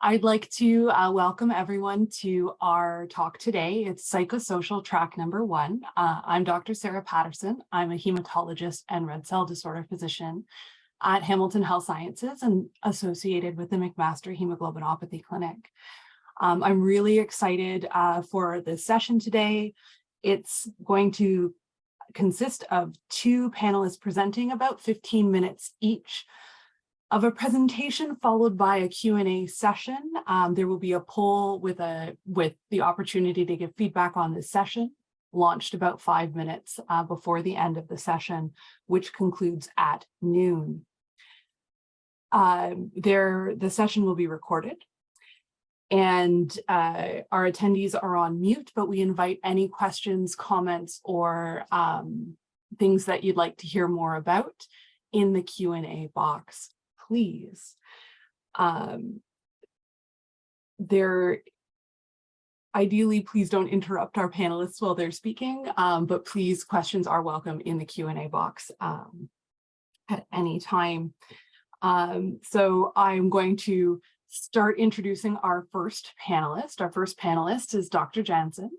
I'd like to welcome everyone to our talk today. It's Psychosocial track number 1. I'm Dr. Sarah Patterson. I'm a hematologist and red cell disorder physician at Hamilton Health Sciences and associated with the McMaster Hemoglobinopathy Clinic. I'm really excited for this session today. It's going to consist of 2 panelists presenting about 15 minutes each of a presentation followed by a Q&A session. There will be a poll with the opportunity to give feedback on this session, launched about 5 minutes before the end of the session, which concludes at noon. The session will be recorded, and our attendees are on mute, but we invite any questions, comments, or things that you'd like to hear more about in the Q&A box. Please. Ideally, please don't interrupt our panelists while they're speaking, but please, questions are welcome in the Q&A box at any time. So I'm going to start introducing our first panelist. Our first panelist is Dr. Janzen.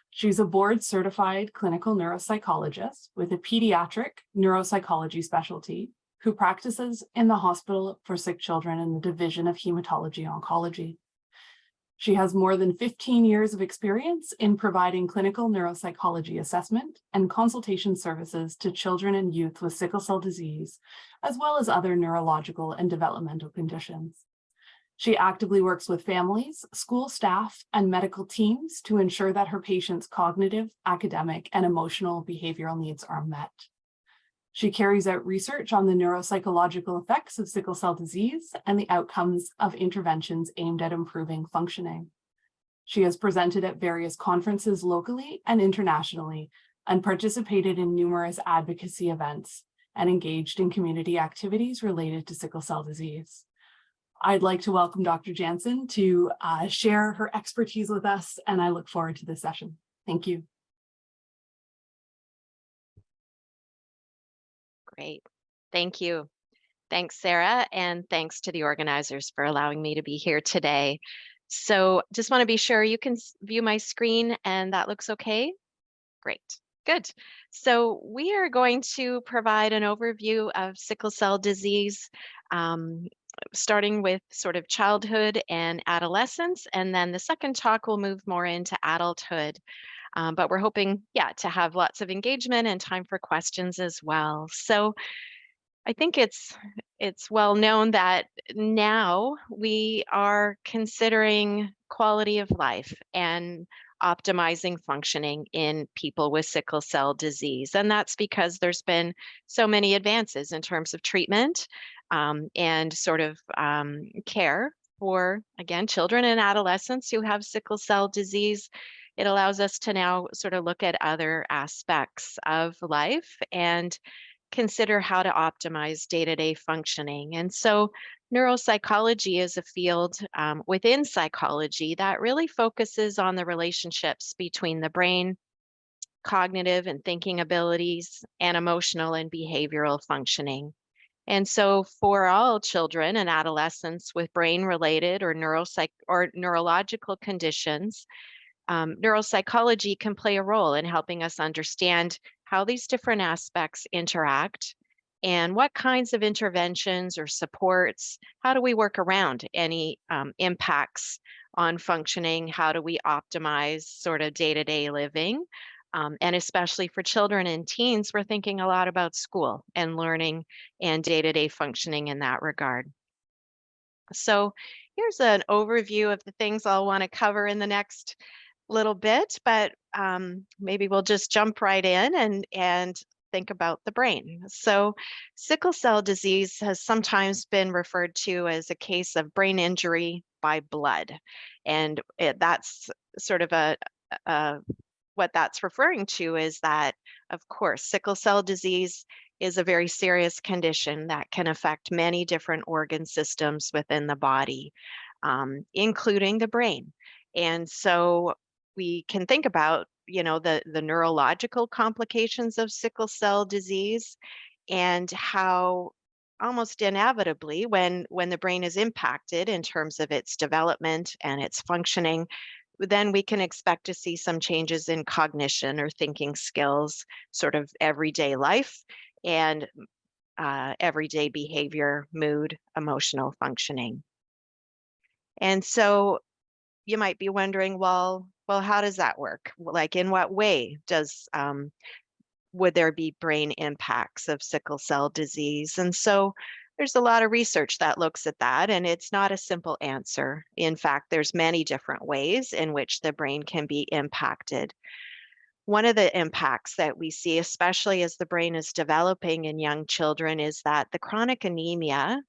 She's a board-certified clinical neuropsychologist with a pediatric neuropsychology specialty who practices in the Hospital for Sick Children in the Division of Hematology Oncology. She has more than 15 years of experience in providing clinical neuropsychology assessment and consultation services to children and youth with sickle cell disease, as well as other neurological and developmental conditions. She actively works with families, school staff, and medical teams to ensure that her patients' cognitive, academic, and emotional behavioral needs are met. She carries out research on the neuropsychological effects of sickle cell disease and the outcomes of interventions aimed at improving functioning. She has presented at various conferences locally and internationally and participated in numerous advocacy events and engaged in community activities related to sickle cell disease. I'd like to welcome Dr. Janzen to share her expertise with us, and I look forward to this session. Thank you. Great. Thank you. Thanks, Sarah, and thanks to the organizers for allowing me to be here today. So just want to be sure you can view my screen and that looks okay. Great. Good. So we are going to provide an overview of sickle cell disease, starting with sort of childhood and adolescence, and then the second talk will move more into adulthood. But we're hoping, to have lots of engagement and time for questions as well. So I think it's well known that now we are considering quality of life and optimizing functioning in people with sickle cell disease. And that's because there's been so many advances in terms of treatment and sort of care for, again, children and adolescents who have sickle cell disease. It allows us to now sort of look at other aspects of life and consider how to optimize day-to-day functioning. And so neuropsychology is a field within psychology that really focuses on the relationships between the brain, cognitive and thinking abilities, and emotional and behavioral functioning. And so for all children and adolescents with brain-related or neurological conditions, neuropsychology can play a role in helping us understand how these different aspects interact and what kinds of interventions or supports, how do we work around any impacts on functioning, how do we optimize sort of day-to-day living. And especially for children and teens, we're thinking a lot about school and learning and day-to-day functioning in that regard. So here's an overview of the things I'll want to cover in the next little bit, but maybe we'll just jump right in and think about the brain. So sickle cell disease has sometimes been referred to as a case of brain injury by blood. And that's sort of what that's referring to is that, of course, sickle cell disease is a very serious condition that can affect many different organ systems within the body, including the brain. And so we can think about, the neurological complications of sickle cell disease and how almost inevitably, when the brain is impacted in terms of its development and its functioning, then we can expect to see some changes in cognition or thinking skills, sort of everyday life, and everyday behavior, mood, emotional functioning. And so you might be wondering, well, how does that work? Like, in what way would there be brain impacts of sickle cell disease? And so there's a lot of research that looks at that, and it's not a simple answer. In fact, there's many different ways in which the brain can be impacted. One of the impacts that we see, especially as the brain is developing in young children, is that the chronic anemia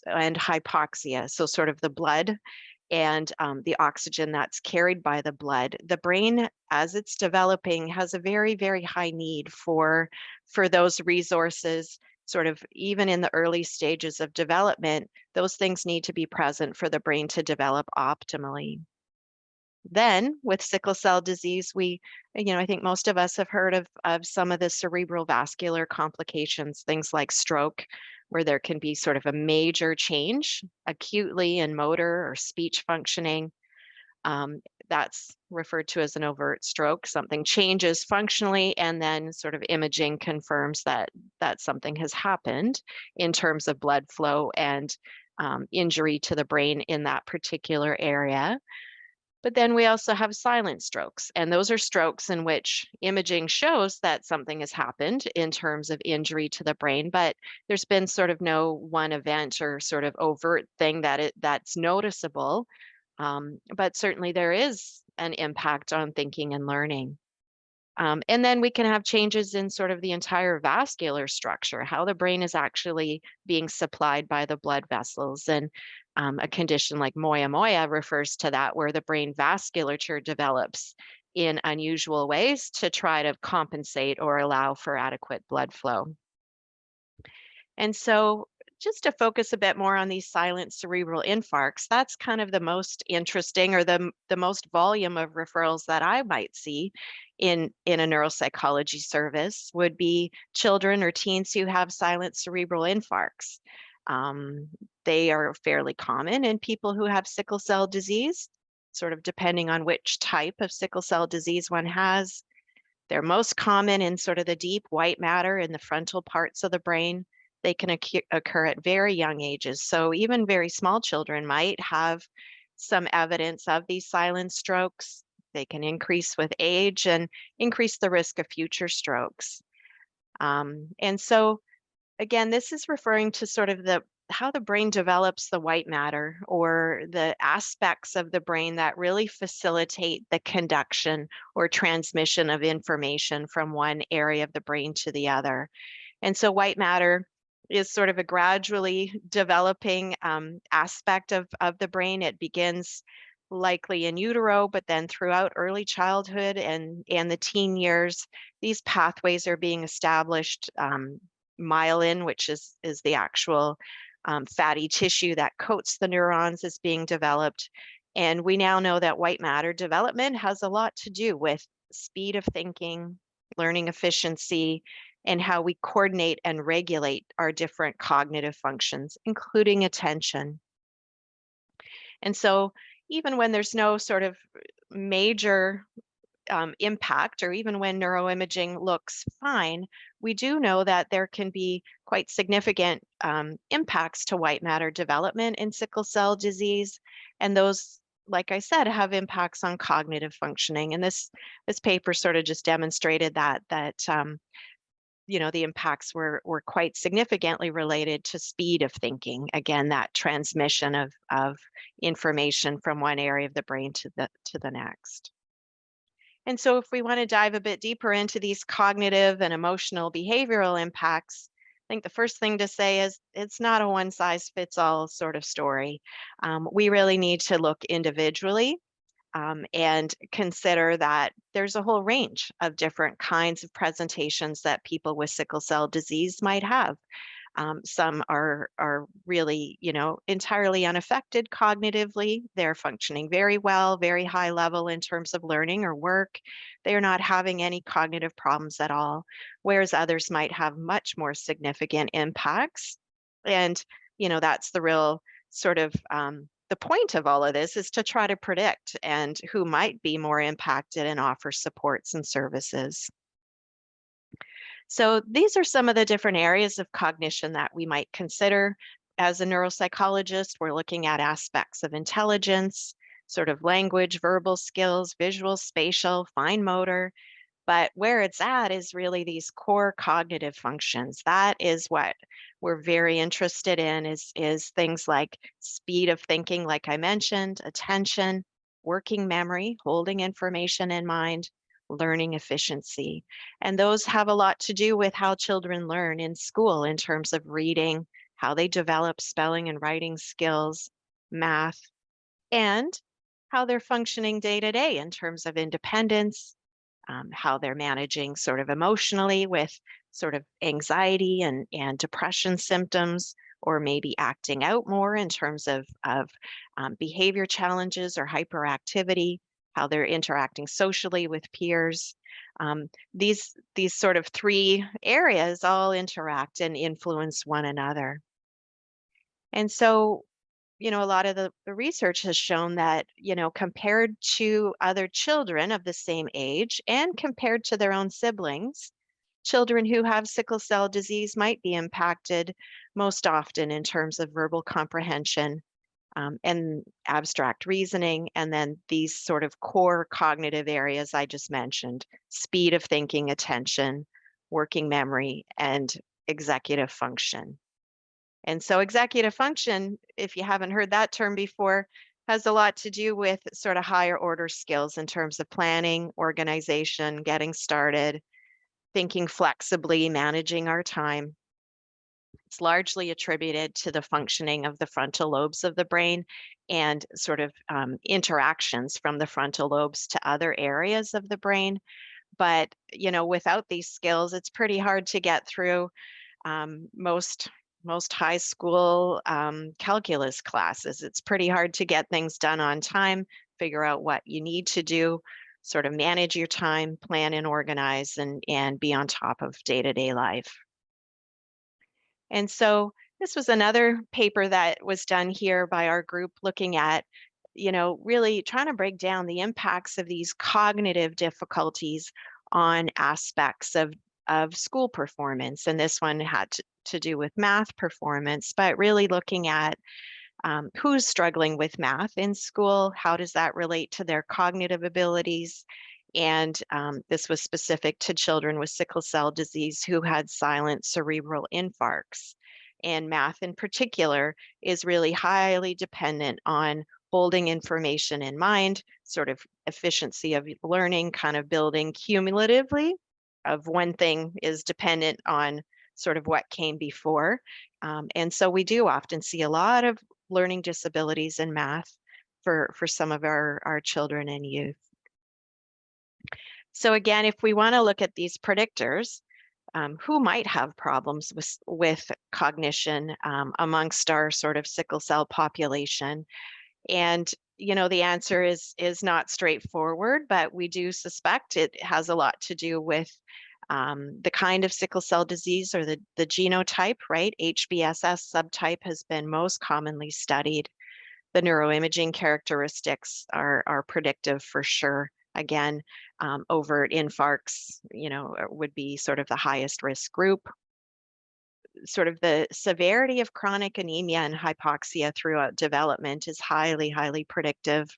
and hypoxia, so sort of the blood and the oxygen that's carried by the blood, the brain, as it's developing, has a very, very high need for those resources. Sort of even in the early stages of development, those things need to be present for the brain to develop optimally. Then with sickle cell disease, I think most of us have heard of some of the cerebral vascular complications, things like stroke, where there can be sort of a major change acutely in motor or speech functioning. That's referred to as an overt stroke. Something changes functionally, and then sort of imaging confirms that something has happened in terms of blood flow and injury to the brain in that particular area. But then we also have silent strokes, and those are strokes in which imaging shows that something has happened in terms of injury to the brain, but there's been sort of no one event or sort of overt thing that's noticeable. But certainly there is an impact on thinking and learning. And then we can have changes in sort of the entire vascular structure, how the brain is actually being supplied by the blood vessels. And a condition like moya moya refers to that, where the brain vasculature develops in unusual ways to try to compensate or allow for adequate blood flow. And so, just to focus a bit more on these silent cerebral infarcts, that's kind of the most interesting, or the most volume of referrals that I might see in a neuropsychology service would be children or teens who have silent cerebral infarcts. Um, they are fairly common in people who have sickle cell disease, sort of depending on which type of sickle cell disease one has. They're most common in sort of the deep white matter in the frontal parts of the brain. They can occur at very young ages. So even very small children might have some evidence of these silent strokes. They can increase with age and increase the risk of future strokes. And so again, this is referring to sort of how the brain develops the white matter, or the aspects of the brain that really facilitate the conduction or transmission of information from one area of the brain to the other. And so white matter is sort of a gradually developing aspect of the brain. It begins likely in utero, but then throughout early childhood and the teen years, these pathways are being established. Myelin, which is the actual fatty tissue that coats the neurons, is being developed. And we now know that white matter development has a lot to do with speed of thinking, learning efficiency, and how we coordinate and regulate our different cognitive functions, including attention. And so even when there's no sort of major impact, or even when neuroimaging looks fine, we do know that there can be quite significant impacts to white matter development in sickle cell disease. And those, like I said, have impacts on cognitive functioning. And this paper sort of just demonstrated that the impacts were quite significantly related to speed of thinking. Again, that transmission of information from one area of the brain to the next. And so if we want to dive a bit deeper into these cognitive and emotional behavioral impacts, I think the first thing to say is it's not a one size fits all sort of story. We really need to look individually and consider that there's a whole range of different kinds of presentations that people with sickle cell disease might have. Some are really, entirely unaffected cognitively. They're functioning very well, very high level in terms of learning or work. They are not having any cognitive problems at all, whereas others might have much more significant impacts. And, that's the real sort of the point of all of this is to try to predict and who might be more impacted and offer supports and services. So these are some of the different areas of cognition that we might consider. As a neuropsychologist, we're looking at aspects of intelligence, sort of language, verbal skills, visual, spatial, fine motor. But where it's at is really these core cognitive functions. That is what we're very interested in is things like speed of thinking, like I mentioned, attention, working memory, holding information in mind, learning efficiency. And those have a lot to do with how children learn in school in terms of reading, how they develop spelling and writing skills, math, and how they're functioning day to day in terms of independence, how they're managing sort of emotionally with sort of anxiety and depression symptoms, or maybe acting out more in terms of behavior challenges or hyperactivity, how they're interacting socially with peers. These sort of three areas all interact and influence one another. And so, a lot of the research has shown that, compared to other children of the same age and compared to their own siblings, children who have sickle cell disease might be impacted most often in terms of verbal comprehension, and abstract reasoning, and then these sort of core cognitive areas I just mentioned: speed of thinking, attention, working memory, and executive function. And so executive function, if you haven't heard that term before, has a lot to do with sort of higher order skills in terms of planning, organization, getting started, thinking flexibly, managing our time. It's largely attributed to the functioning of the frontal lobes of the brain and sort of interactions from the frontal lobes to other areas of the brain. But, without these skills, it's pretty hard to get through most high school calculus classes. It's pretty hard to get things done on time, figure out what you need to do, sort of manage your time, plan and organize, and be on top of day-to-day life. And so this was another paper that was done here by our group looking at, really trying to break down the impacts of these cognitive difficulties on aspects of school performance. And this one had to do with math performance, but really looking at who's struggling with math in school, how does that relate to their cognitive abilities? And this was specific to children with sickle cell disease who had silent cerebral infarcts. And math in particular is really highly dependent on holding information in mind, sort of efficiency of learning, kind of building cumulatively of one thing is dependent on sort of what came before. And so we do often see a lot of learning disabilities in math for some of our children and youth. So again, if we want to look at these predictors, who might have problems with cognition amongst our sort of sickle cell population? And the answer is not straightforward, but we do suspect it has a lot to do with the kind of sickle cell disease or the genotype, right? HBSS subtype has been most commonly studied. The neuroimaging characteristics are predictive for sure. Again, overt infarcts, would be sort of the highest risk group. Sort of the severity of chronic anemia and hypoxia throughout development is highly, highly predictive.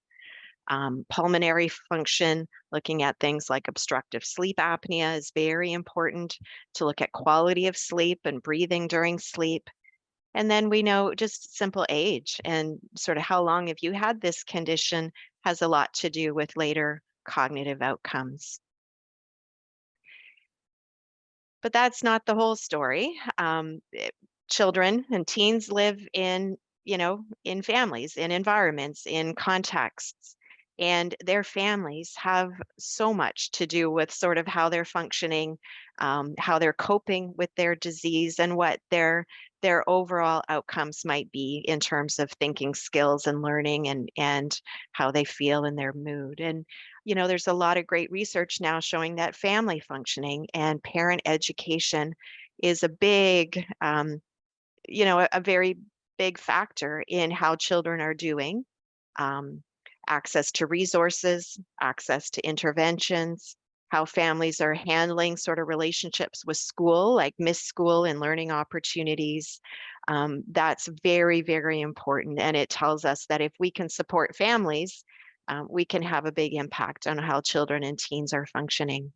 Pulmonary function, looking at things like obstructive sleep apnea is very important to look at quality of sleep and breathing during sleep. And then we know just simple age and sort of how long have you had this condition has a lot to do with later cognitive outcomes. But that's not the whole story. Children and teens live in families, in environments, in contexts, and their families have so much to do with sort of how they're functioning, how they're coping with their disease, and what their overall outcomes might be in terms of thinking skills and learning and how they feel in their mood. And there's a lot of great research now showing that family functioning and parent education is a big a very big factor in how children are doing. Um, Access to resources, access to interventions, how families are handling sort of relationships with school, like missed school and learning opportunities. That's very, very important. And it tells us that if we can support families, we can have a big impact on how children and teens are functioning.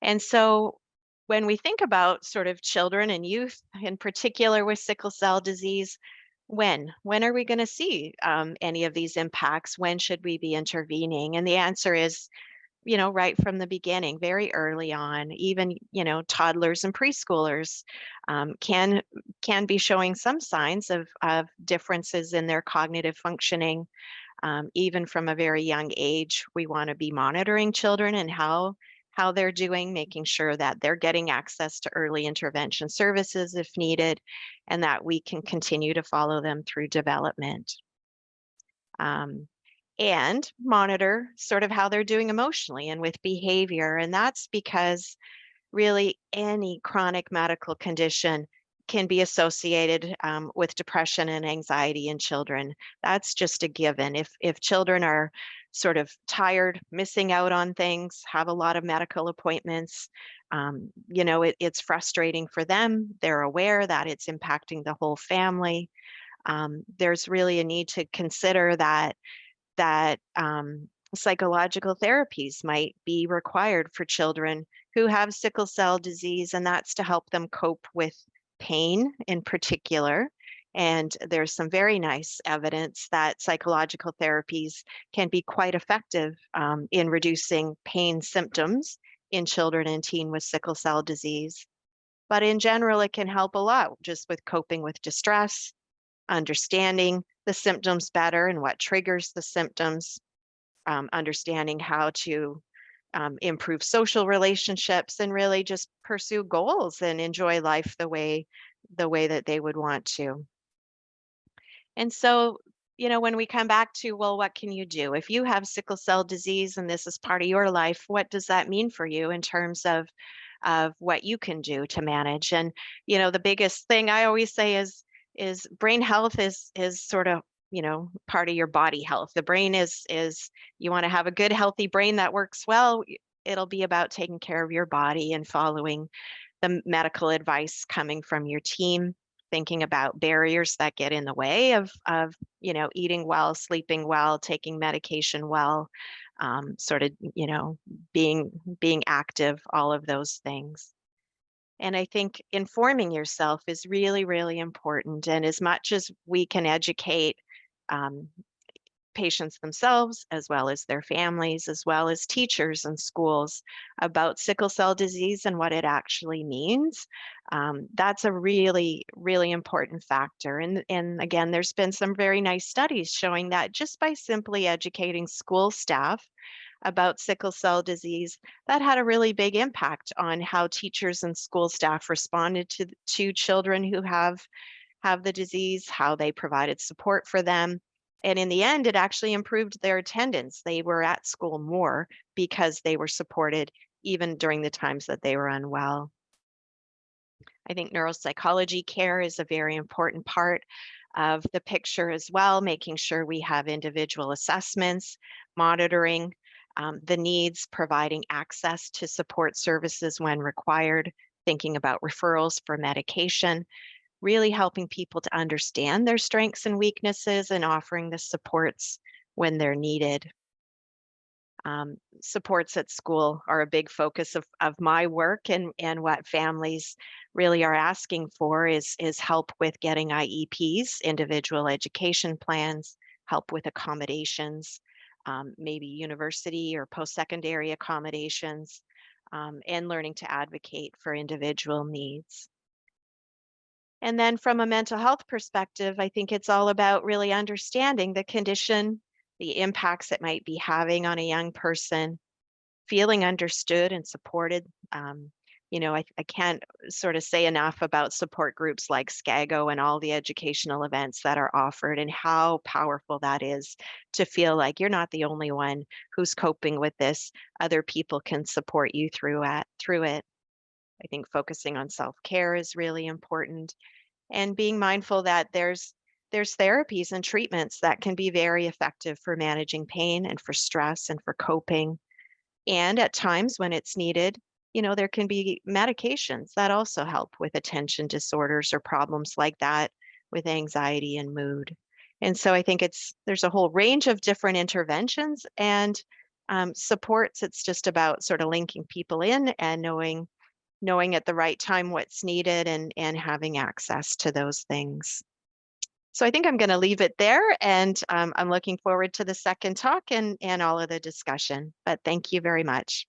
And so when we think about sort of children and youth in particular with sickle cell disease, when are we going to see any of these impacts? When should we be intervening? And the answer is, right from the beginning, very early on. Even toddlers and preschoolers can be showing some signs of differences in their cognitive functioning. Even from a very young age, we want to be monitoring children and how they're doing, making sure that they're getting access to early intervention services if needed, and that we can continue to follow them through development. And monitor sort of how they're doing emotionally and with behavior. And that's because really any chronic medical condition can be associated with depression and anxiety in children. That's just a given. If children are sort of tired, missing out on things, have a lot of medical appointments, it's frustrating for them. They're aware that it's impacting the whole family. There's really a need to consider that psychological therapies might be required for children who have sickle cell disease, and that's to help them cope with pain in particular. And there's some very nice evidence that psychological therapies can be quite effective in reducing pain symptoms in children and teen with sickle cell disease. But in general, it can help a lot just with coping with distress, understanding the symptoms better and what triggers the symptoms, understanding how to improve social relationships and really just pursue goals and enjoy life the way that they would want to. And so, when we come back to, well, what can you do? If you have sickle cell disease and this is part of your life, what does that mean for you in terms of what you can do to manage? And, the biggest thing I always say is brain health is sort of part of your body health. The brain is you want to have a good healthy brain that works well. It'll be about taking care of your body and following the medical advice coming from your team, thinking about barriers that get in the way of eating well, sleeping well, taking medication well, sort of being active, all of those things. And I think informing yourself is really, really important. And as much as we can educate um, patients themselves, as well as their families, as well as teachers and schools about sickle cell disease and what it actually means, that's a really, really important factor. And again, there's been some very nice studies showing that just by simply educating school staff about sickle cell disease, that had a really big impact on how teachers and school staff responded to children who have the disease, how they provided support for them. And in the end, it actually improved their attendance. They were at school more because they were supported even during the times that they were unwell. I think neuropsychology care is a very important part of the picture as well, making sure we have individual assessments, monitoring the needs, providing access to support services when required, thinking about referrals for medication, really helping people to understand their strengths and weaknesses and offering the supports when they're needed. Supports at school are a big focus of my work, and what families really are asking for is help with getting IEPs, individual education plans, help with accommodations, maybe university or post-secondary accommodations, and learning to advocate for individual needs. And then from a mental health perspective, I think it's all about really understanding the condition, the impacts it might be having on a young person, feeling understood and supported. I can't sort of say enough about support groups like SCAGO and all the educational events that are offered and how powerful that is to feel like you're not the only one who's coping with this. Other people can support you through it. I think focusing on self-care is really important, and being mindful that there's therapies and treatments that can be very effective for managing pain and for stress and for coping. And at times when it's needed, there can be medications that also help with attention disorders or problems like that with anxiety and mood. And so I think there's a whole range of different interventions and supports. It's just about sort of linking people in and knowing at the right time what's needed and having access to those things. So I think I'm going to leave it there, and I'm looking forward to the second talk and all of the discussion. But thank you very much.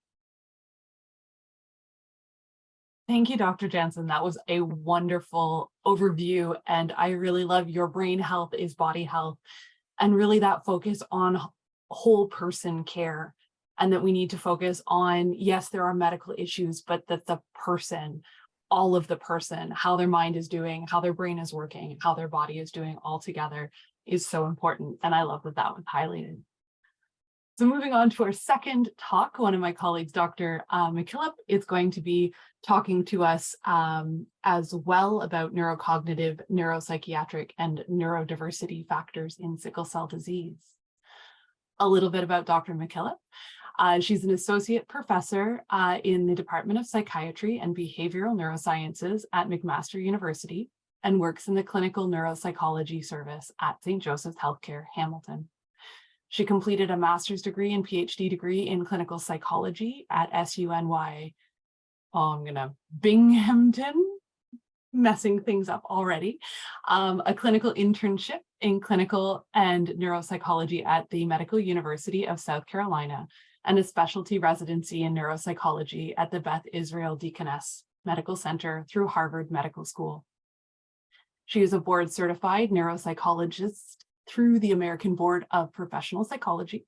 Thank you, Dr. Janzen. That was a wonderful overview, and I really love your brain health is body health, and really that focus on whole person care, and that we need to focus on, yes, there are medical issues, but that the person, all of the person, how their mind is doing, how their brain is working, how their body is doing all together is so important. And I love that that was highlighted. So moving on to our second talk, one of my colleagues, Dr. MacKillop, is going to be talking to us as well about neurocognitive, neuropsychiatric, and neurodiversity factors in sickle cell disease. A little bit about Dr. MacKillop. She's an associate professor in the Department of Psychiatry and Behavioral Neurosciences at McMaster University and works in the Clinical Neuropsychology Service at St. Joseph's Healthcare, Hamilton. She completed a master's degree and Ph.D. degree in clinical psychology at SUNY, Binghamton, messing things up already, a clinical internship in clinical and neuropsychology at the Medical University of South Carolina, and a specialty residency in neuropsychology at the Beth Israel Deaconess Medical Center through Harvard Medical School. She is a board-certified neuropsychologist through the American Board of Professional Psychology.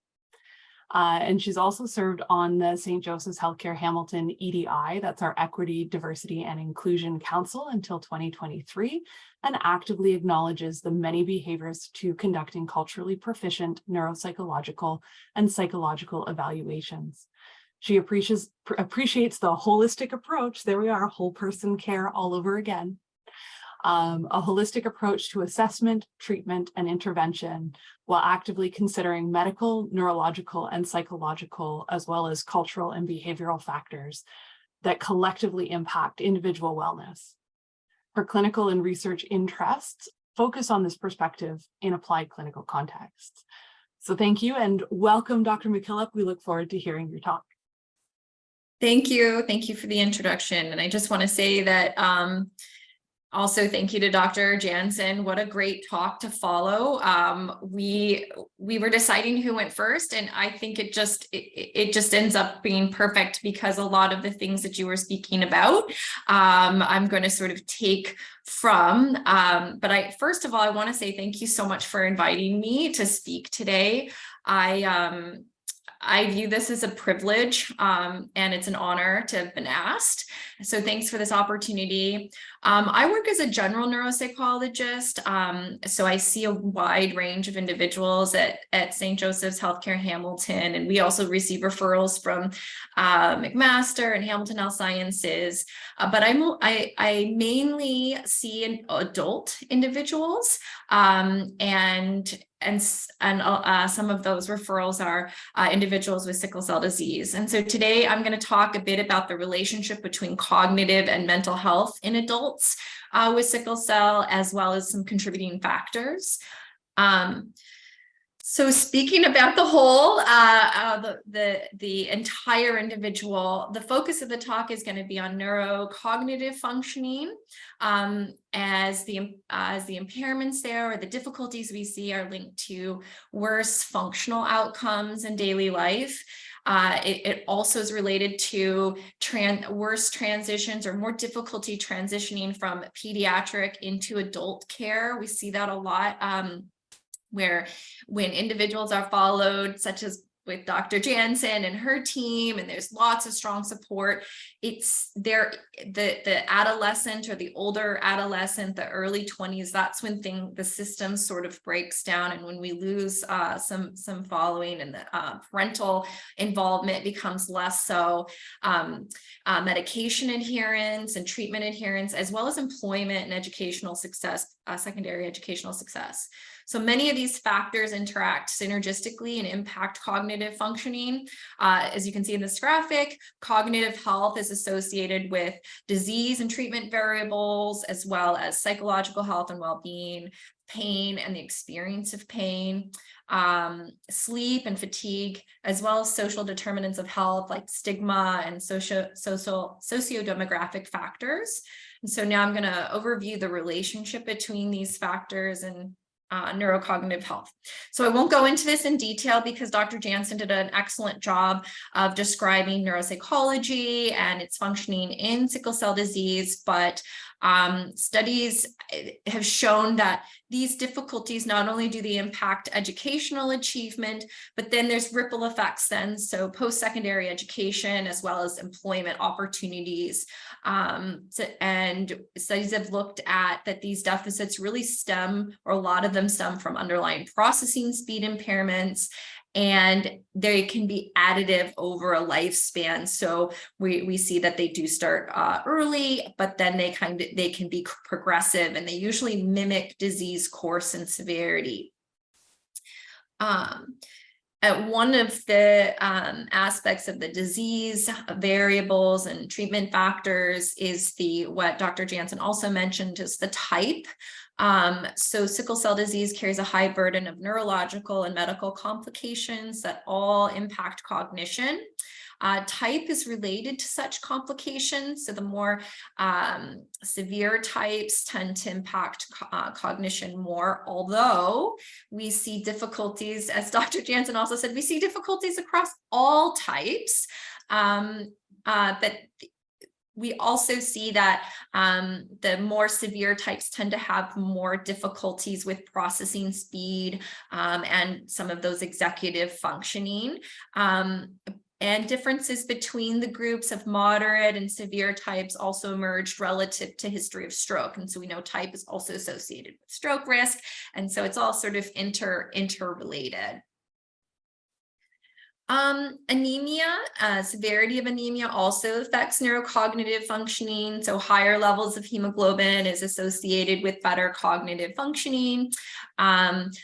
And she's also served on the St. Joseph's Healthcare Hamilton EDI, that's our Equity, Diversity, and Inclusion Council until 2023, and actively acknowledges the many behaviors to conducting culturally proficient neuropsychological and psychological evaluations. She appreciates the holistic approach, there we are, whole person care all over again, a holistic approach to assessment, treatment, and intervention while actively considering medical, neurological, and psychological, as well as cultural and behavioral factors that collectively impact individual wellness. Her clinical and research interests focus on this perspective in applied clinical contexts. So thank you and welcome, Dr. MacKillop. We look forward to hearing your talk. Thank you. Thank you for the introduction. And I just want to say that also, thank you to Dr. Janzen. What a great talk to follow. We were deciding who went first, and I think it just ends up being perfect because a lot of the things that you were speaking about, I'm going to sort of take from. But first of all, I want to say thank you so much for inviting me to speak today. I view this as a privilege, and it's an honor to have been asked. So thanks for this opportunity. I work as a general neuropsychologist, so I see a wide range of individuals at St. Joseph's Healthcare Hamilton, and we also receive referrals from McMaster and Hamilton Health Sciences. But I mainly see adult individuals, and some of those referrals are individuals with sickle cell disease. And so today I'm going to talk a bit about the relationship between cognitive and mental health in adults with sickle cell, as well as some contributing factors. So speaking about the whole, the entire individual, the focus of the talk is going to be on neurocognitive functioning, as the impairments there or the difficulties we see are linked to worse functional outcomes in daily life. It also is related to worse transitions or more difficulty transitioning from pediatric into adult care. We see that a lot. Where when individuals are followed, such as Dr. Janzen and her team, and there's lots of strong support. It's the adolescent or the older adolescent, the early 20s, that's when the system sort of breaks down, and when we lose some following, and the parental involvement becomes less so. Medication adherence and treatment adherence, as well as employment and educational success, secondary educational success. So many of these factors interact synergistically and impact cognitive functioning. As you can see in this graphic, cognitive health is associated with disease and treatment variables, as well as psychological health and well-being, pain and the experience of pain, sleep and fatigue, as well as social determinants of health like stigma and socio-demographic factors. And so now I'm going to overview the relationship between these factors and neurocognitive health. So I won't go into this in detail because Dr. Janzen did an excellent job of describing neuropsychology and its functioning in sickle cell disease, but studies have shown that these difficulties, not only do they impact educational achievement, but then there's ripple effects then, so post-secondary education as well as employment opportunities. And studies have looked at that these deficits really stem, or a lot of them stem from underlying processing speed impairments, and they can be additive over a lifespan. So we see that they do start early, but then they can be progressive, and they usually mimic disease course and severity. One of the aspects of the disease variables and treatment factors is what Dr. Janzen also mentioned, is the type. So sickle cell disease carries a high burden of neurological and medical complications that all impact cognition. Type is related to such complications. So the more severe types tend to impact cognition more, although we see difficulties, as Dr. Janzen also said, we see difficulties across all types. But we also see that the more severe types tend to have more difficulties with processing speed and some of those executive functioning. And differences between the groups of moderate and severe types also emerged relative to history of stroke. And so we know type is also associated with stroke risk. And so it's all sort of interrelated. Anemia, severity of anemia also affects neurocognitive functioning. So higher levels of hemoglobin is associated with better cognitive functioning.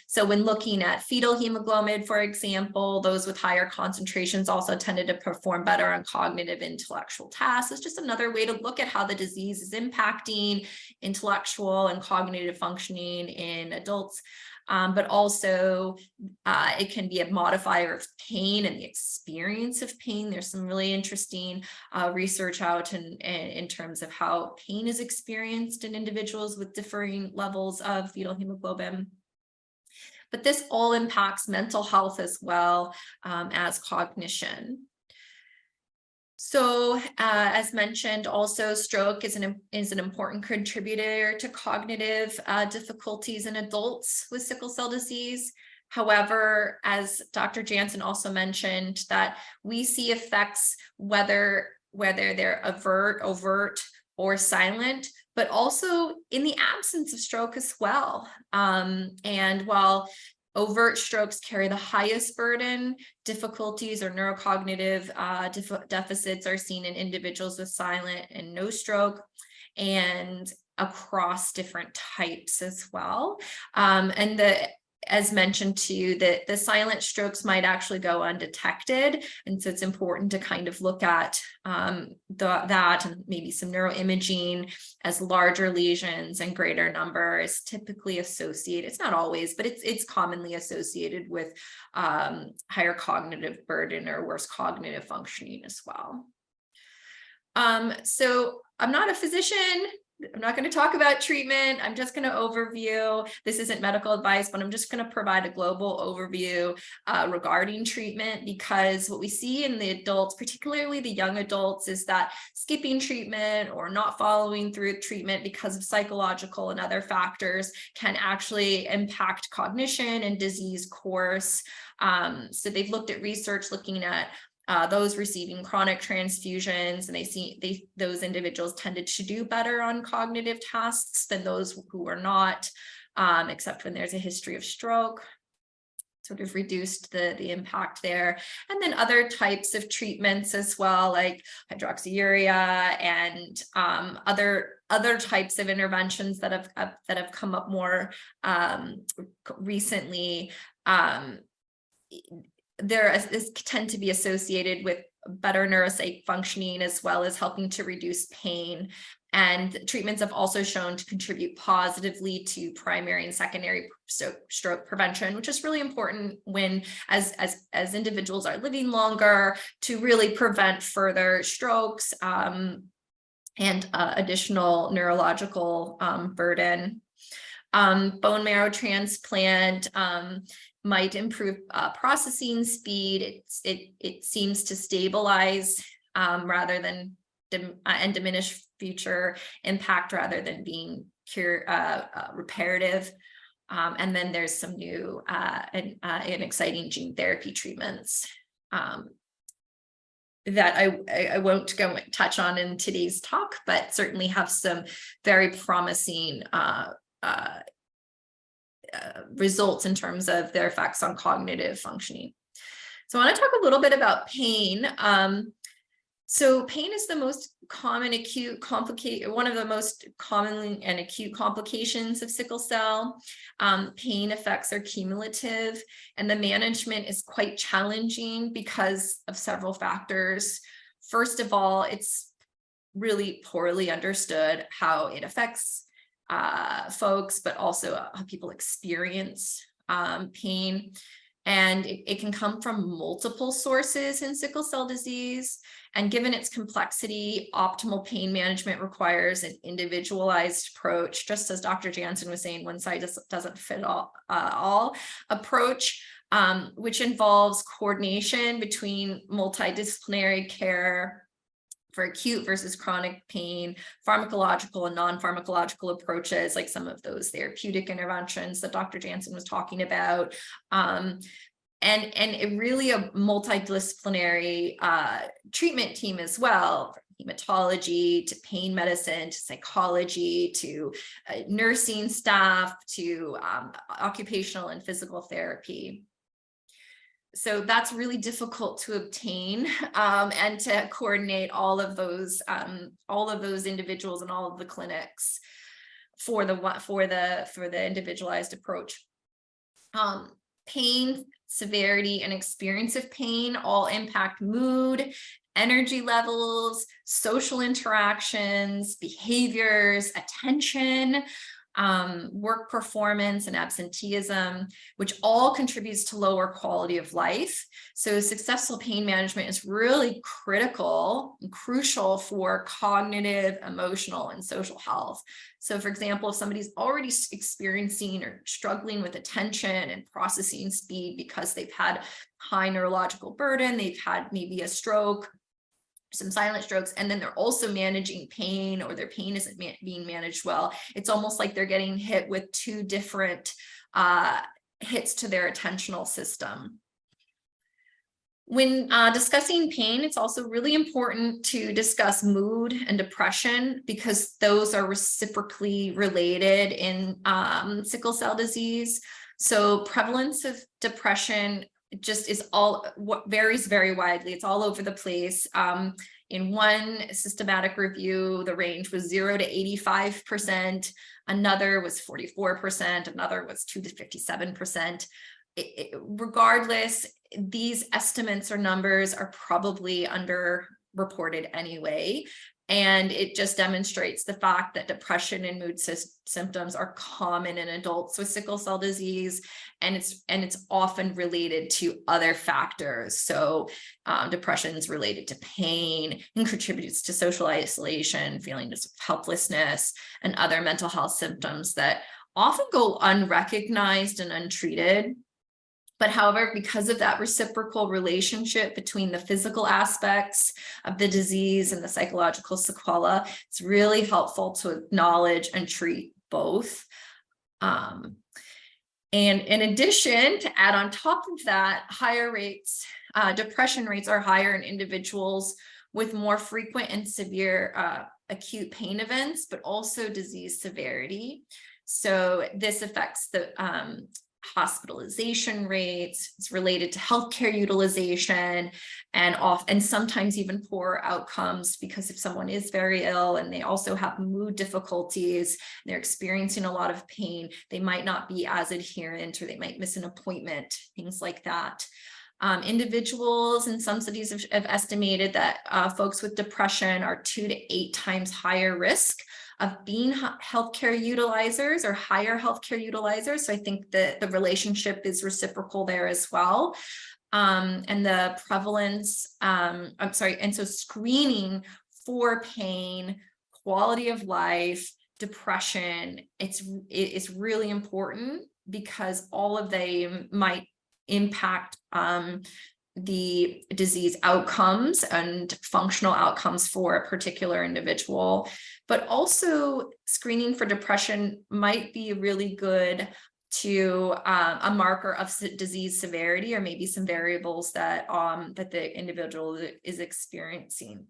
So when looking at fetal hemoglobin, for example, those with higher concentrations also tended to perform better on cognitive intellectual tasks. It's just another way to look at how the disease is impacting intellectual and cognitive functioning in adults. But also it can be a modifier of pain and the experience of pain. There's some really interesting research out in terms of how pain is experienced in individuals with differing levels of fetal hemoglobin. But this all impacts mental health as well as cognition. So as mentioned, also stroke is an important contributor to cognitive difficulties in adults with sickle cell disease. However, as Dr. Janzen also mentioned, that we see effects whether they're overt or silent, but also in the absence of stroke as well. And while overt strokes carry the highest burden, difficulties or neurocognitive deficits are seen in individuals with silent and no stroke, and across different types as well. And as mentioned too, the silent strokes might actually go undetected. And so it's important to kind of look at that and maybe some neuroimaging, as larger lesions and greater number is typically associated. It's not always, but it's commonly associated with higher cognitive burden or worse cognitive functioning as well. So I'm not a physician, I'm not going to talk about treatment. I'm just going to overview. This isn't medical advice, but I'm just going to provide a global overview regarding treatment, because what we see in the adults, particularly the young adults, is that skipping treatment or not following through treatment because of psychological and other factors can actually impact cognition and disease course. So they've looked at research looking at those receiving chronic transfusions, and they see those individuals tended to do better on cognitive tasks than those who were not, except when there's a history of stroke. Sort of reduced the impact there. And then other types of treatments as well, like hydroxyurea and other types of interventions that have come up more recently. This tend to be associated with better neuropsych functioning, as well as helping to reduce pain. And treatments have also shown to contribute positively to primary and secondary stroke prevention, which is really important when as individuals are living longer, to really prevent further strokes and additional neurological burden. Bone marrow transplant might improve processing speed. It seems to stabilize rather than and diminish future impact rather than being reparative. And then there's some new and exciting gene therapy treatments that I won't go touch on in today's talk, but certainly have some very promising results in terms of their effects on cognitive functioning. So I want to talk a little bit about pain. So pain is the most common one of the most commonly and acute complications of sickle cell. Pain effects are cumulative, and the management is quite challenging because of several factors. First of all, it's really poorly understood how it affects folks, but also how people experience pain. And it can come from multiple sources in sickle cell disease. And given its complexity, optimal pain management requires an individualized approach. Just as Dr. Janzen was saying, one size doesn't fit all approach, which involves coordination between multidisciplinary care for acute versus chronic pain, pharmacological and non-pharmacological approaches, like some of those therapeutic interventions that Dr. Janzen was talking about, and really a multidisciplinary treatment team as well, from hematology to pain medicine to psychology to nursing staff to occupational and physical therapy. So that's really difficult to obtain and to coordinate all of those individuals and all of the clinics for the individualized approach. Pain, severity, and experience of pain all impact mood, energy levels, social interactions, behaviors, attention, work performance, and absenteeism, which all contributes to lower quality of life. So successful pain management is really critical and crucial for cognitive, emotional, and social health. So for example, if somebody's already experiencing or struggling with attention and processing speed because they've had high neurological burden, they've had maybe a stroke, some silent strokes, and then they're also managing pain, or their pain isn't being managed well, it's almost like they're getting hit with two different hits to their attentional system. When discussing pain, it's also really important to discuss mood and depression, because those are reciprocally related in sickle cell disease. So prevalence of depression just is varies very widely. It's all over the place. In one systematic review, the range was 0 to 85%. Another was 44%. Another was 2 to 57%. Regardless, these estimates or numbers are probably underreported anyway. And it just demonstrates the fact that depression and mood symptoms are common in adults with sickle cell disease, and it's often related to other factors. So depression is related to pain and contributes to social isolation, feelings of helplessness, and other mental health symptoms that often go unrecognized and untreated. But however, because of that reciprocal relationship between the physical aspects of the disease and the psychological sequela, it's really helpful to acknowledge and treat both. And in addition, to add on top of that, higher rates, depression rates are higher in individuals with more frequent and severe acute pain events, but also disease severity. So this affects the hospitalization rates. It's related to healthcare utilization and sometimes even poorer outcomes, because if someone is very ill and they also have mood difficulties, they're experiencing a lot of pain, they might not be as adherent, or they might miss an appointment, things like that. Individuals in some studies have estimated that folks with depression are 2 to 8 times higher risk of being healthcare utilizers or higher healthcare utilizers. So I think that the relationship is reciprocal there as well. And the prevalence, and so screening for pain, quality of life, depression, it's really important, because all of them might impact the disease outcomes and functional outcomes for a particular individual. But also screening for depression might be really good to a marker of disease severity, or maybe some variables that that the individual is experiencing.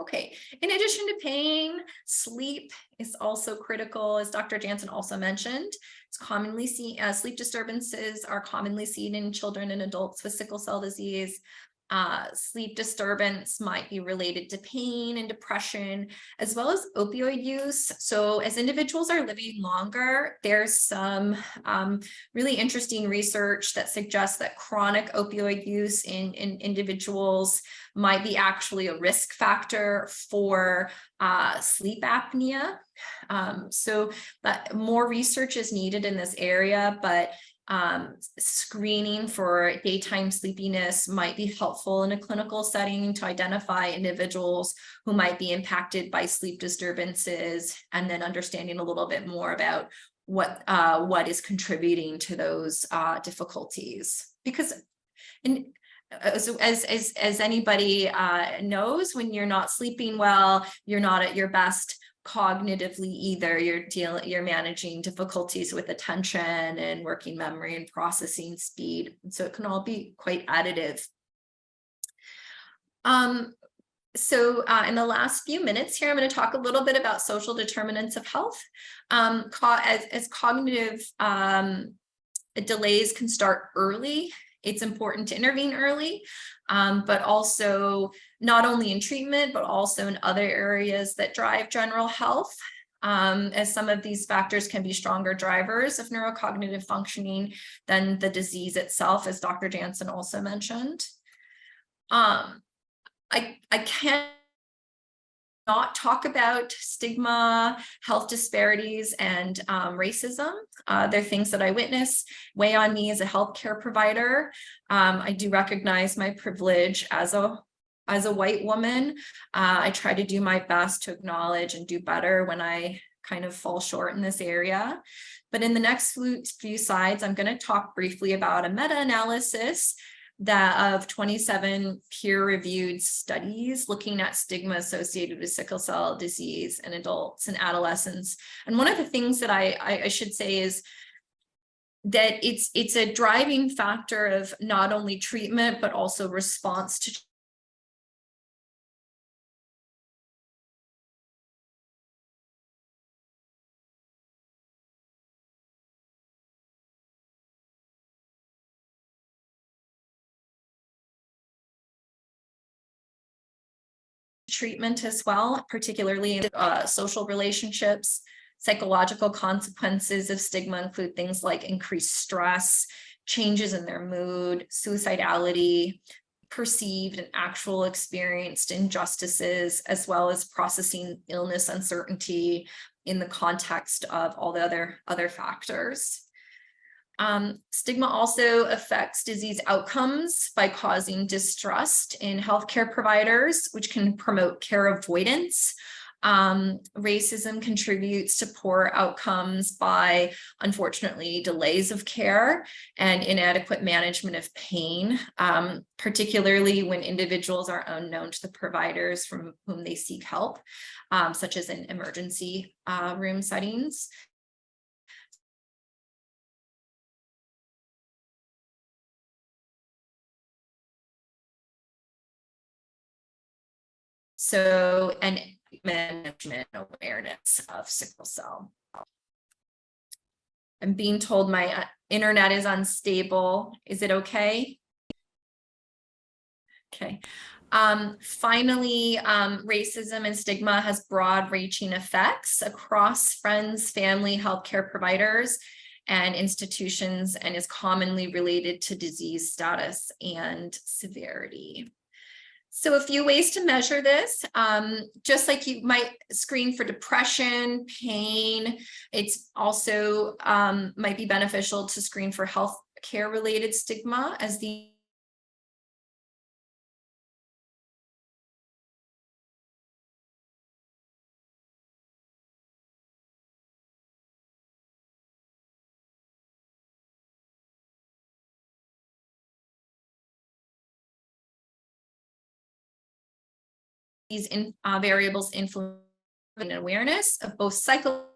Okay, in addition to pain, sleep is also critical, as Dr. Janzen also mentioned. It's commonly seen, sleep disturbances are commonly seen in children and adults with sickle cell disease. Sleep disturbance might be related to pain and depression, as well as opioid use. So as individuals are living longer, there's some really interesting research that suggests that chronic opioid use in individuals might be actually a risk factor for sleep apnea. So that more research is needed in this area, but screening for daytime sleepiness might be helpful in a clinical setting to identify individuals who might be impacted by sleep disturbances, and then understanding a little bit more about what is contributing to those difficulties. Because so as anybody knows, when you're not sleeping well, you're not at your best cognitively either. You're managing difficulties with attention and working memory and processing speed. So it can all be quite additive. So in the last few minutes here, I'm going to talk a little bit about social determinants of health. As cognitive delays can start early, it's important to intervene early, but also not only in treatment, but also in other areas that drive general health, as some of these factors can be stronger drivers of neurocognitive functioning than the disease itself, as Dr. Janzen also mentioned. I can't not talk about stigma, health disparities, and racism. They're things that I witness weigh on me as a healthcare provider. I do recognize my privilege as a white woman. I try to do my best to acknowledge and do better when I kind of fall short in this area. But in the next few slides, I'm going to talk briefly about a meta-analysis of 27 peer-reviewed studies looking at stigma associated with sickle cell disease in adults and adolescents. And one of the things that I should say is that it's a driving factor of not only treatment, but also response to treatment as well, particularly in social relationships. Psychological consequences of stigma include things like increased stress, changes in their mood, suicidality, perceived and actual experienced injustices, as well as processing illness uncertainty in the context of all the other factors. Stigma also affects disease outcomes by causing distrust in healthcare providers, which can promote care avoidance. Racism contributes to poor outcomes by, unfortunately, delays of care and inadequate management of pain, particularly when individuals are unknown to the providers from whom they seek help, such as in emergency room settings. So, and management awareness of sickle cell. I'm being told my internet is unstable. Is it okay? Okay. Finally, racism and stigma has broad-reaching effects across friends, family, healthcare providers, and institutions, and is commonly related to disease status and severity. So a few ways to measure this, just like you might screen for depression, pain, it's also might be beneficial to screen for healthcare related stigma, as the these variables influence awareness of both psychological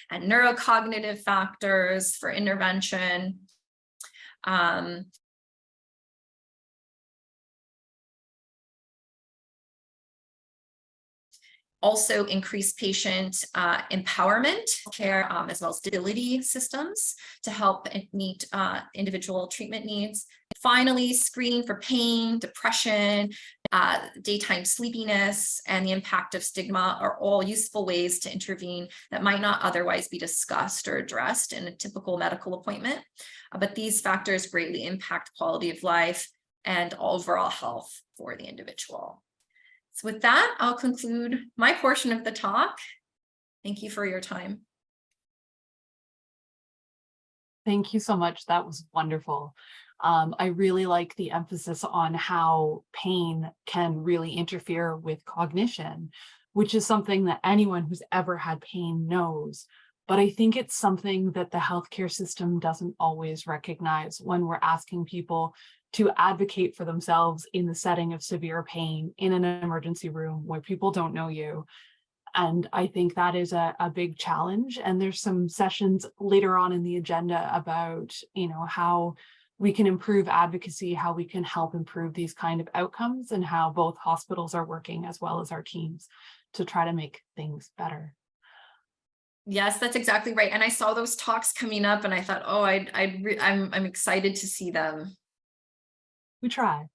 and neurocognitive factors for intervention. Also increase patient empowerment, care, as well as disability systems to help meet individual treatment needs. Finally, screening for pain, depression, daytime sleepiness, and the impact of stigma are all useful ways to intervene that might not otherwise be discussed or addressed in a typical medical appointment. But these factors greatly impact quality of life and overall health for the individual. So with that, I'll conclude my portion of the talk. Thank you for your time. Thank you so much. That was wonderful. I really like the emphasis on how pain can really interfere with cognition, which is something that anyone who's ever had pain knows. But I think it's something that the healthcare system doesn't always recognize when we're asking people to advocate for themselves in the setting of severe pain in an emergency room where people don't know you. And I think that is a big challenge. And there's some sessions later on in the agenda about, how we can improve advocacy, how we can help improve these kind of outcomes, and how both hospitals are working as well as our teams to try to make things better. Yes, that's exactly right. And I saw those talks coming up and I thought, oh, I'm excited to see them. We try.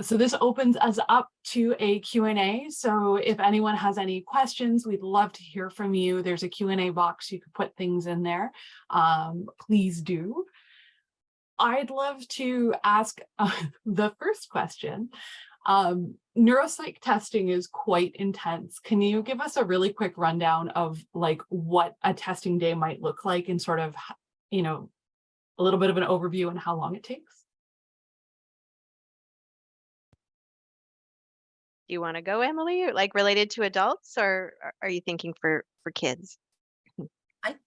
So this opens us up to a Q&A. So if anyone has any questions, we'd love to hear from you. There's a Q&A box. You can put things in there. Please do. I'd love to ask the first question. Neuropsych testing is quite intense. Can you give us a really quick rundown of what a testing day might look like, and sort of, a little bit of an overview on how long it takes? Do you want to go, Emily, related to adults, or are you thinking for kids?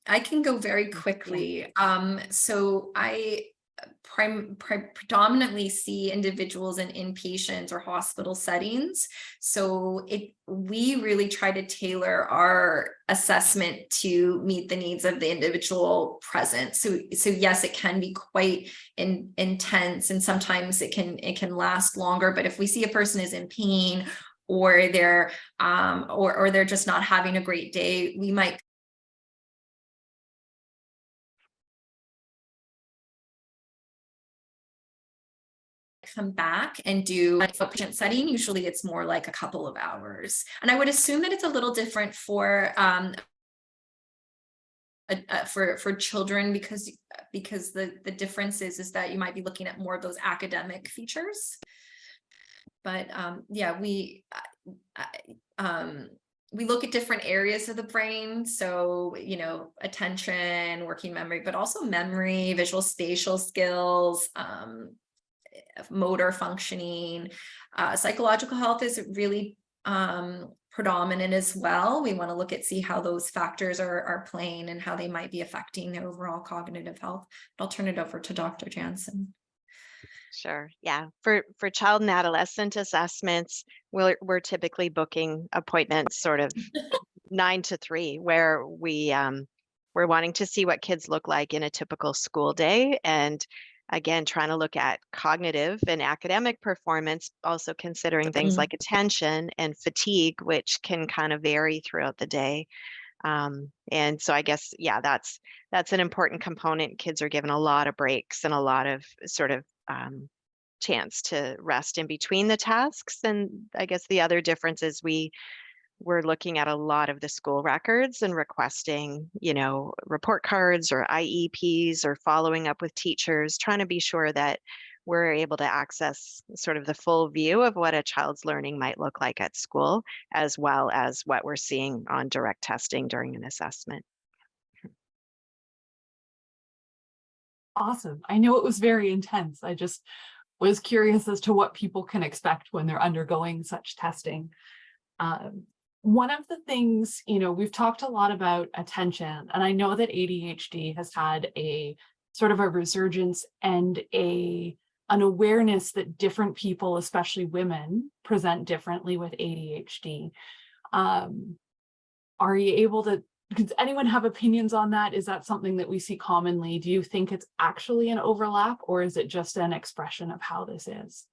I can go very quickly. So I predominantly see individuals in inpatient or hospital settings. So we really try to tailor our assessment to meet the needs of the individual present. So yes, it can be quite intense, and sometimes it can last longer. But if we see a person is in pain, or they're or they're just not having a great day, we might come back and do a patient setting. Usually it's more like a couple of hours. And I would assume that it's a little different for for children, because the difference is that you might be looking at more of those academic features. But yeah, we look at different areas of the brain. So, attention, working memory, but also memory, visual spatial skills, motor functioning. Psychological health is really predominant as well. We want to see how those factors are playing and how they might be affecting their overall cognitive health. But I'll turn it over to Dr. Janzen. Sure. Yeah. For child and adolescent assessments, we're typically booking appointments sort of 9 to 3, where we're wanting to see what kids look like in a typical school day, and again, trying to look at cognitive and academic performance, also considering things like attention and fatigue, which can kind of vary throughout the day. And so I guess, yeah, that's an important component. Kids are given a lot of breaks and a lot of sort of chance to rest in between the tasks. And I guess the other difference is we're looking at a lot of the school records and requesting, report cards or IEPs, or following up with teachers, trying to be sure that we're able to access sort of the full view of what a child's learning might look like at school, as well as what we're seeing on direct testing during an assessment. Awesome. I know it was very intense. I just was curious as to what people can expect when they're undergoing such testing. One of the things, we've talked a lot about attention, and I know that ADHD has had a sort of a resurgence and an awareness that different people, especially women, present differently with ADHD. Are you able to, does anyone have opinions on that? Is that something that we see commonly? Do you think it's actually an overlap, or is it just an expression of how this is?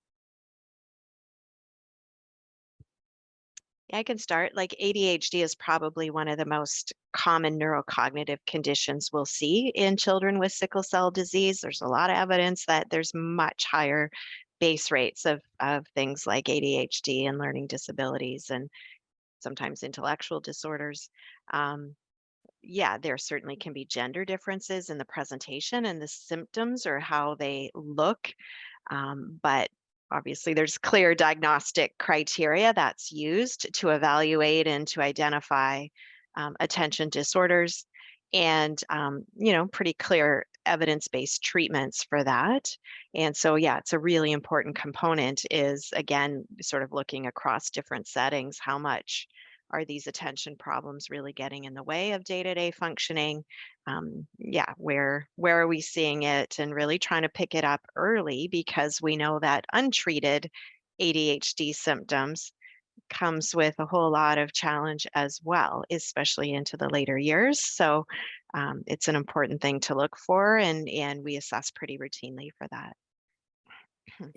I can start. Like, ADHD is probably one of the most common neurocognitive conditions we'll see in children with sickle cell disease. There's a lot of evidence that there's much higher base rates of things like ADHD and learning disabilities, and sometimes intellectual disorders. Yeah, there certainly can be gender differences in the presentation and the symptoms or how they look, but obviously there's clear diagnostic criteria that's used to evaluate and to identify attention disorders, and pretty clear evidence-based treatments for that. And so, yeah, it's a really important component, is again sort of looking across different settings. How much are these attention problems really getting in the way of day-to-day functioning? Yeah, where are we seeing it, and really trying to pick it up early, because we know that untreated ADHD symptoms comes with a whole lot of challenge as well, especially into the later years. So it's an important thing to look for, and we assess pretty routinely for that.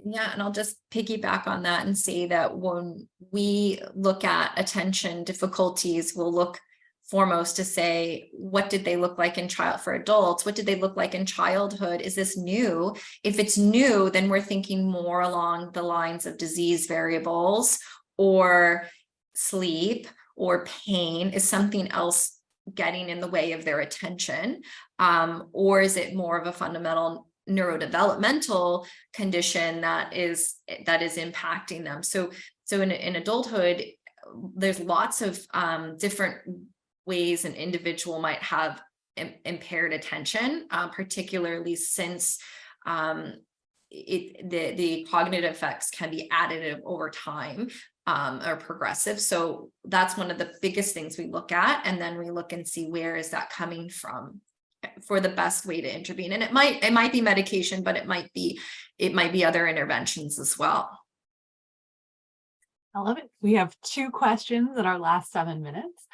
Yeah, and I'll just piggyback on that and say that when we look at attention difficulties, we'll look foremost to say, what did they look like in for adults? What did they look like in childhood? Is this new? If it's new, then we're thinking more along the lines of disease variables, or sleep, or pain. Is something else getting in the way of their attention? Or is it more of a fundamental neurodevelopmental condition that is impacting them? So in adulthood, there's lots of different ways an individual might have impaired attention, particularly since the cognitive effects can be additive over time, or progressive. So that's one of the biggest things we look at, and then we look and see where is that coming from for the best way to intervene. And it might be medication, but it might be other interventions as well. I love it. We have 2 questions in our last 7 minutes.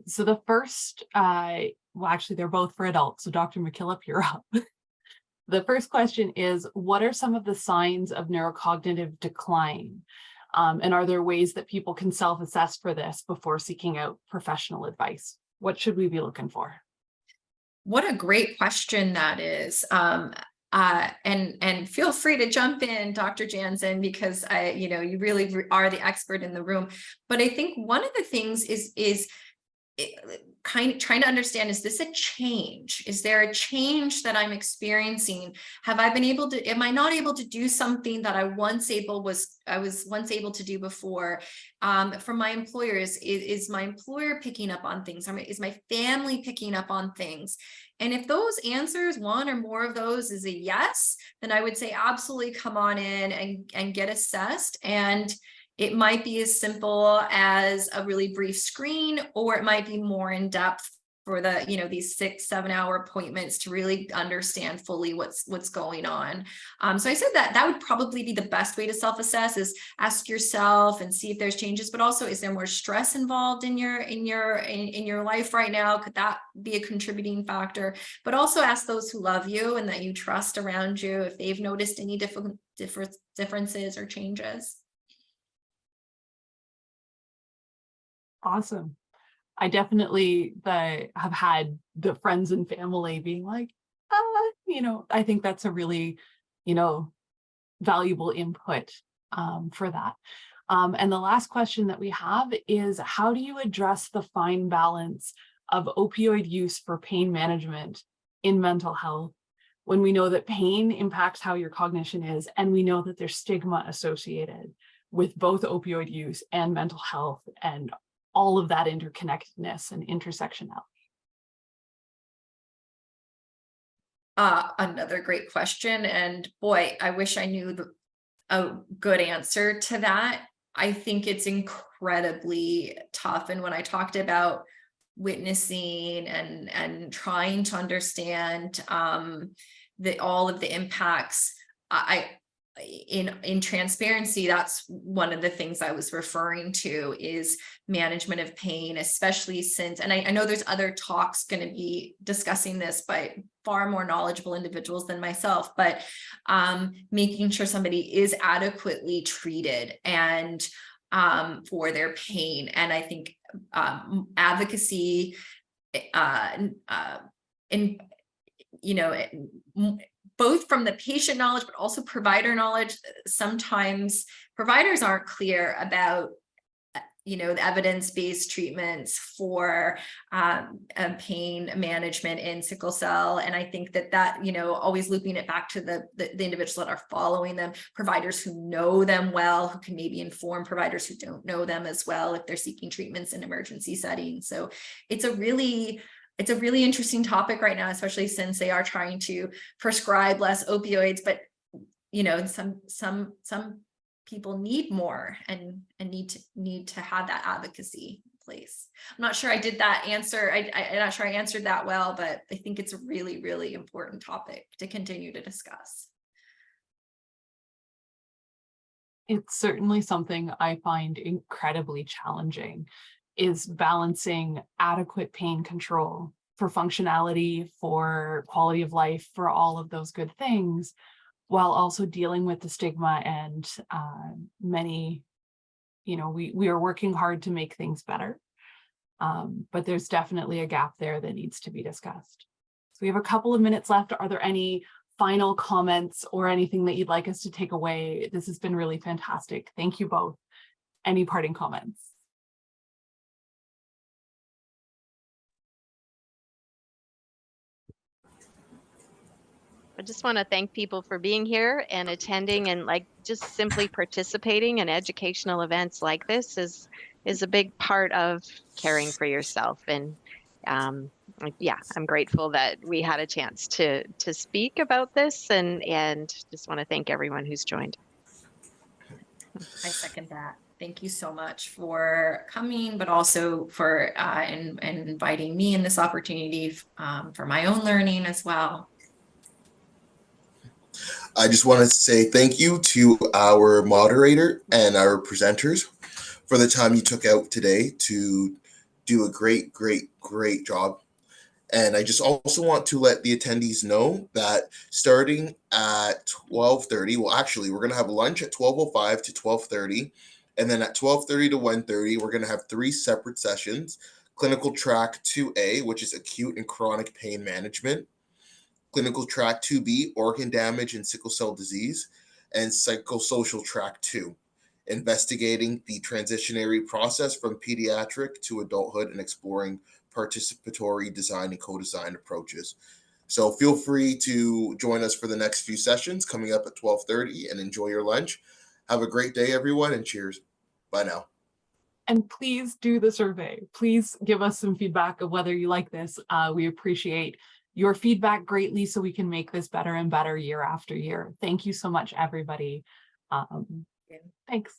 So the first, well, actually, they're both for adults. So Dr. MacKillop, you're up. The first question is, what are some of the signs of neurocognitive decline? And are there ways that people can self-assess for this before seeking out professional advice? What should we be looking for? What a great question that is. And feel free to jump in, Dr. Janzen, because you really are the expert in the room. But I think one of the things is kind of trying to understand, is this a change? Is there a change that I'm experiencing? Have I been able to, am I not able to do something that I was once able to do before? From my employers, is my employer picking up on things? Is my family picking up on things? And if those answers, one or more of those, is a yes, then I would say absolutely come on in and get assessed. And it might be as simple as a really brief screen, or it might be more in depth for the, these 6-7 hour appointments to really understand fully what's going on. So I said that would probably be the best way to self-assess, is ask yourself and see if there's changes, but also, is there more stress involved in your life right now? Could that be a contributing factor? But also ask those who love you and that you trust around you if they've noticed any differences or changes. Awesome. I definitely have had the friends and family being like, I think that's a really, valuable input for that. And the last question that we have is, how do you address the fine balance of opioid use for pain management in mental health when we know that pain impacts how your cognition is, and we know that there's stigma associated with both opioid use and mental health and all of that interconnectedness and intersectionality? Another great question. And boy, I wish I knew a good answer to that. I think it's incredibly tough. And when I talked about witnessing and trying to understand all of the impacts, in transparency, that's one of the things I was referring to, is management of pain, especially since, and I know there's other talks going to be discussing this by far more knowledgeable individuals than myself, but making sure somebody is adequately treated and for their pain. And I think advocacy both from the patient knowledge, but also provider knowledge. Sometimes providers aren't clear about, the evidence-based treatments for pain management in sickle cell. And I think that, always looping it back to the individuals that are following them, providers who know them well, who can maybe inform providers who don't know them as well if they're seeking treatments in emergency settings. So it's a really interesting topic right now, especially since they are trying to prescribe less opioids, but some people need more and need to have that advocacy in place. I'm not sure I did that answer. I'm not sure I answered that well, but I think it's a really, really important topic to continue to discuss. It's certainly something I find incredibly challenging, is balancing adequate pain control for functionality, for quality of life, for all of those good things, while also dealing with the stigma and many, we are working hard to make things better. But there's definitely a gap there that needs to be discussed. So we have a couple of minutes left. Are there any final comments or anything that you'd like us to take away? This has been really fantastic. Thank you both. Any parting comments? I just want to thank people for being here and attending, and just simply participating in educational events like this is a big part of caring for yourself. And yeah, I'm grateful that we had a chance to speak about this, and just want to thank everyone who's joined. I second that. Thank you so much for coming, but also for inviting me in this opportunity for my own learning as well. I just want to say thank you to our moderator and our presenters for the time you took out today to do a great job. And I just also want to let the attendees know that starting at 12:30, well, actually, we're going to have lunch at 12:05 to 12:30. And then at 12:30 to 1:30, we're going to have 3 separate sessions: Clinical Track 2A, which is acute and chronic pain management; Clinical Track 2B, organ damage and sickle cell disease; and Psychosocial Track 2. investigating the transitionary process from pediatric to adulthood and exploring participatory design and co-design approaches. So feel free to join us for the next few sessions coming up at 12:30 and enjoy your lunch. Have a great day, everyone, and cheers. Bye now. And please do the survey. Please give us some feedback of whether you like this. We appreciate your feedback greatly so we can make this better and better year after year. Thank you so much, everybody. Thanks.